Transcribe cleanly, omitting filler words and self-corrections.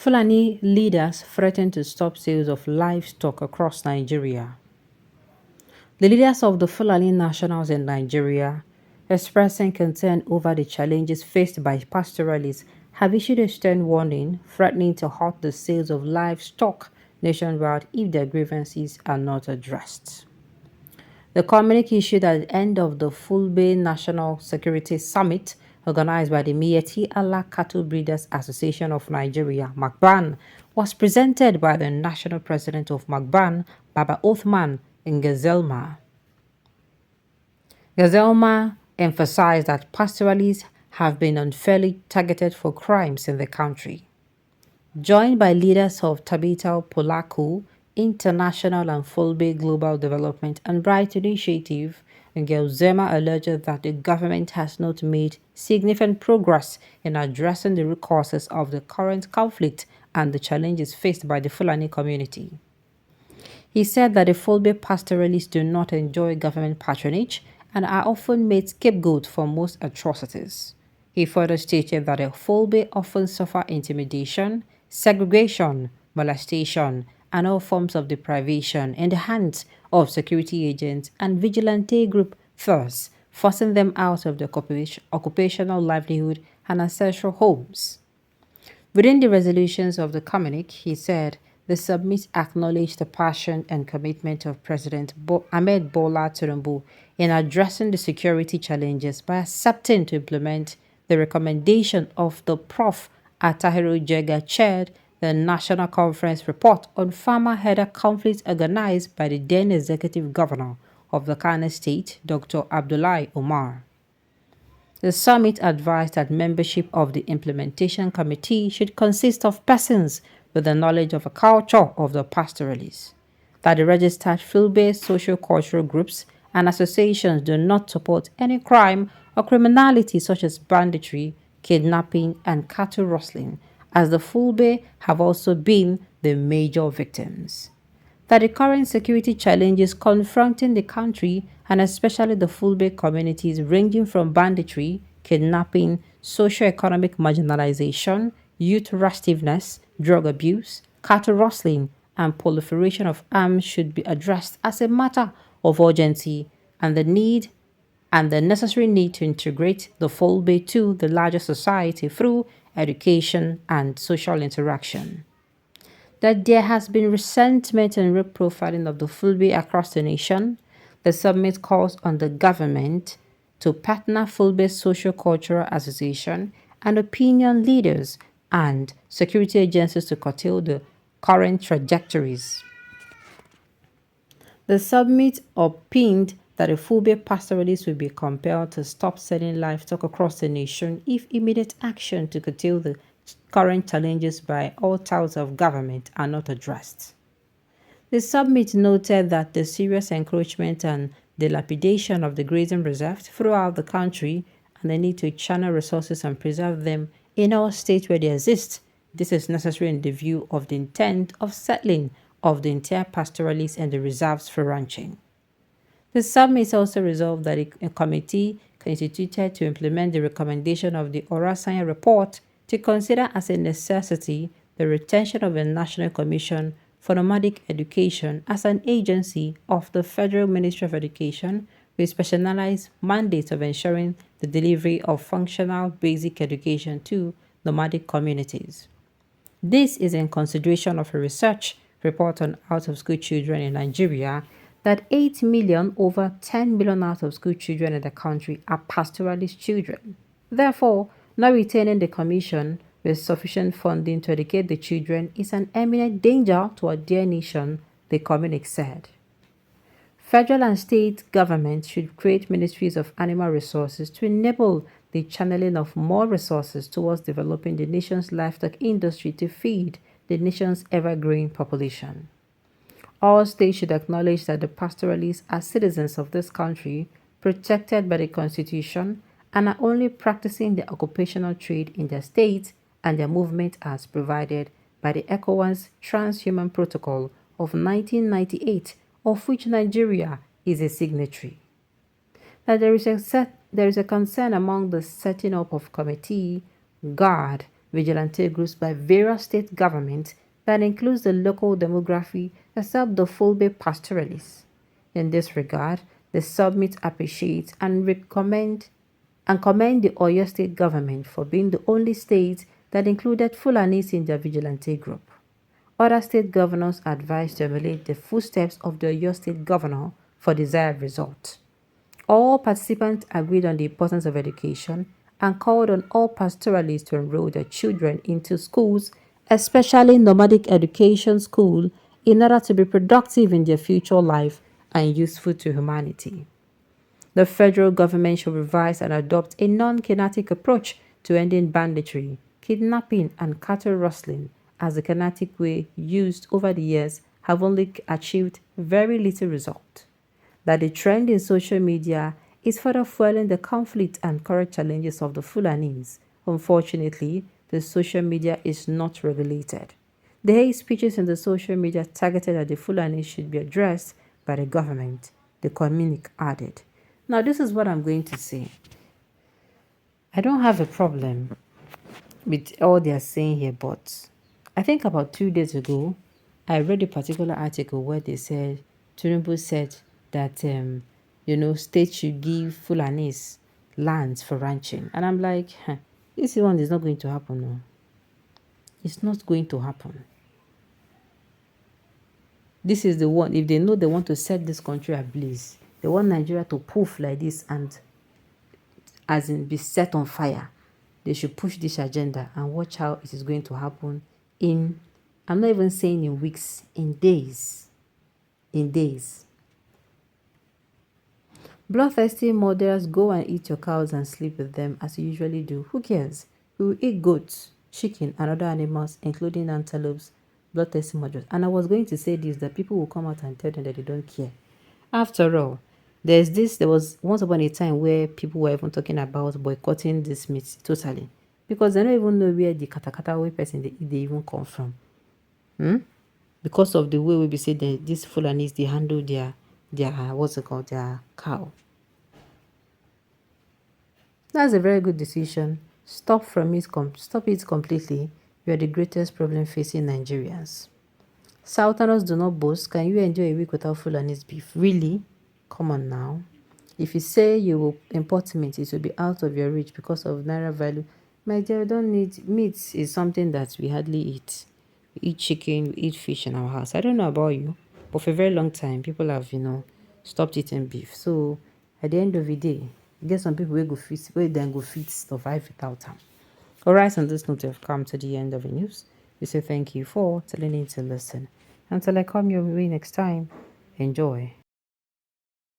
Fulani leaders threaten to stop sales of livestock across Nigeria. The leaders of the Fulani nationals in Nigeria, expressing concern over the challenges faced by pastoralists, have issued a stern warning threatening to halt the sales of livestock nationwide if their grievances are not addressed. The communique issued at the end of the Fulbe National Security Summit organized by the Miyetti Allah Cattle Breeders Association of Nigeria, MACBAN, was presented by the national president of MACBAN, Baba Othman Ngazelma. Ngazelma emphasized that pastoralists have been unfairly targeted for crimes in the country. Joined by leaders of Tabita Polaku International and Fulbe Global Development and Bright Initiative, Ngelzema alleged that the government has not made significant progress in addressing the root causes of the current conflict and the challenges faced by the Fulani community. He said that the Fulbe pastoralists do not enjoy government patronage and are often made scapegoat for most atrocities. He further stated that the Fulbe often suffer intimidation, segregation, molestation, and all forms of deprivation in the hands of security agents and vigilante group, thus forcing them out of their occupational livelihood and ancestral homes. Within the resolutions of the communique, he said, the summit acknowledged the passion and commitment of President Ahmed Bola Tinubu in addressing the security challenges by accepting to implement the recommendation of the Prof. Atahiru Jega chaired the National Conference report on farmer-herder conflicts organized by the then Executive Governor of the Kano State, Dr. Abdullahi Umar. The summit advised that membership of the implementation committee should consist of persons with the knowledge of a culture of the pastoralists, that the registered field-based socio-cultural groups and associations do not support any crime or criminality such as banditry, kidnapping, and cattle rustling, as the Fulbe have also been the major victims. That the current security challenges confronting the country and especially the Fulbe communities ranging from banditry, kidnapping, socio-economic marginalization, youth restiveness, drug abuse, cattle rustling, and proliferation of arms should be addressed as a matter of urgency and the necessary need to integrate the Fulbe to the larger society through education and social interaction. That there has been resentment and reprofiling of the Fulbe across the nation, the summit calls on the government to partner Fulbe Socio-Cultural Association and opinion leaders and security agencies to curtail the current trajectories. The summit opined that the Fulbe pastoralists will be compelled to stop selling livestock across the nation if immediate action to curtail the current challenges by all tiers of government are not addressed. The summit noted that the serious encroachment and dilapidation of the grazing reserves throughout the country and the need to channel resources and preserve them in all states where they exist. This is necessary in the view of the intent of settling of the entire pastoralists and the reserves for ranching. The summit also resolved that a committee constituted to implement the recommendation of the Orasanya report to consider as a necessity the retention of a National Commission for Nomadic Education as an agency of the Federal Ministry of Education with specialized mandates of ensuring the delivery of functional basic education to nomadic communities. This is in consideration of a research report on out-of-school children in Nigeria that 8 million over 10 million out-of-school children in the country are pastoralist children. Therefore, not retaining the commission with sufficient funding to educate the children is an imminent danger to our dear nation, the communique said. Federal and state governments should create ministries of animal resources to enable the channeling of more resources towards developing the nation's livestock industry to feed the nation's ever-growing population. All states should acknowledge that the pastoralists are citizens of this country, protected by the Constitution, and are only practicing their occupational trade in their state and their movement as provided by the ECOWAS Transhuman Protocol of 1998, of which Nigeria is a signatory. That there is a concern among the setting up of committee, guard, vigilante groups by various state governments that includes the local demography except the Fulbe pastoralists. In this regard, the summit appreciates and commend the Oyo state government for being the only state that included Fulanis in their vigilante group. Other state governors advised to emulate the footsteps of the Oyo state governor for desired results. All participants agreed on the importance of education and called on all pastoralists to enroll their children into schools, especially nomadic education school, in order to be productive in their future life and useful to humanity. The federal government should revise and adopt a non-kinetic approach to ending banditry, kidnapping, and cattle rustling, as the kinetic way used over the years have only achieved very little result. That the trend in social media is further fueling the conflict and current challenges of the Fulanis. Unfortunately, the social media is not regulated. The hate speeches in the social media targeted at the Fulani should be addressed by the government, the communique added. Now, this is what I'm going to say. I don't have a problem with all they are saying here, but I think about 2 days ago, I read a particular article where they said, Tinubu said that, states should give Fulanis lands for ranching. And I'm like, this one is not going to happen. No. It's not going to happen. This is the one, if they know they want to set this country ablaze, they want Nigeria to poof like this and as in be set on fire. They should push this agenda and watch how it is going to happen in, I'm not even saying in weeks, in days. In days. Bloodthirsty murderers, go and eat your cows and sleep with them as you usually do. Who cares? We will eat goats, chicken, and other animals, including antelopes, bloodthirsty murderers. And I was going to say this, that people will come out and tell them that they don't care. After all, there was once upon a time where people were even talking about boycotting this meat totally. Because they don't even know where the katakata person they even come from. Because of the way we be say that these Fulanis, they handle their what's it called, their cow. That's a very good decision. Stop it completely. You are the greatest problem facing Nigerians. Southerners do not boast. Can you enjoy a week without Fulani's beef? Really? Come on now. If you say you will import meat, it will be out of your reach because of naira value. My dear, don't need meat is something that we hardly eat. We eat chicken, we eat fish in our house. I don't know about you, but for a very long time, people have, stopped eating beef. So at the end of the day, get some people will then go fit survive without them. Alright, on this note, we've come to the end of the news. We say thank you for tuning in to listen. Until I come your way next time, enjoy.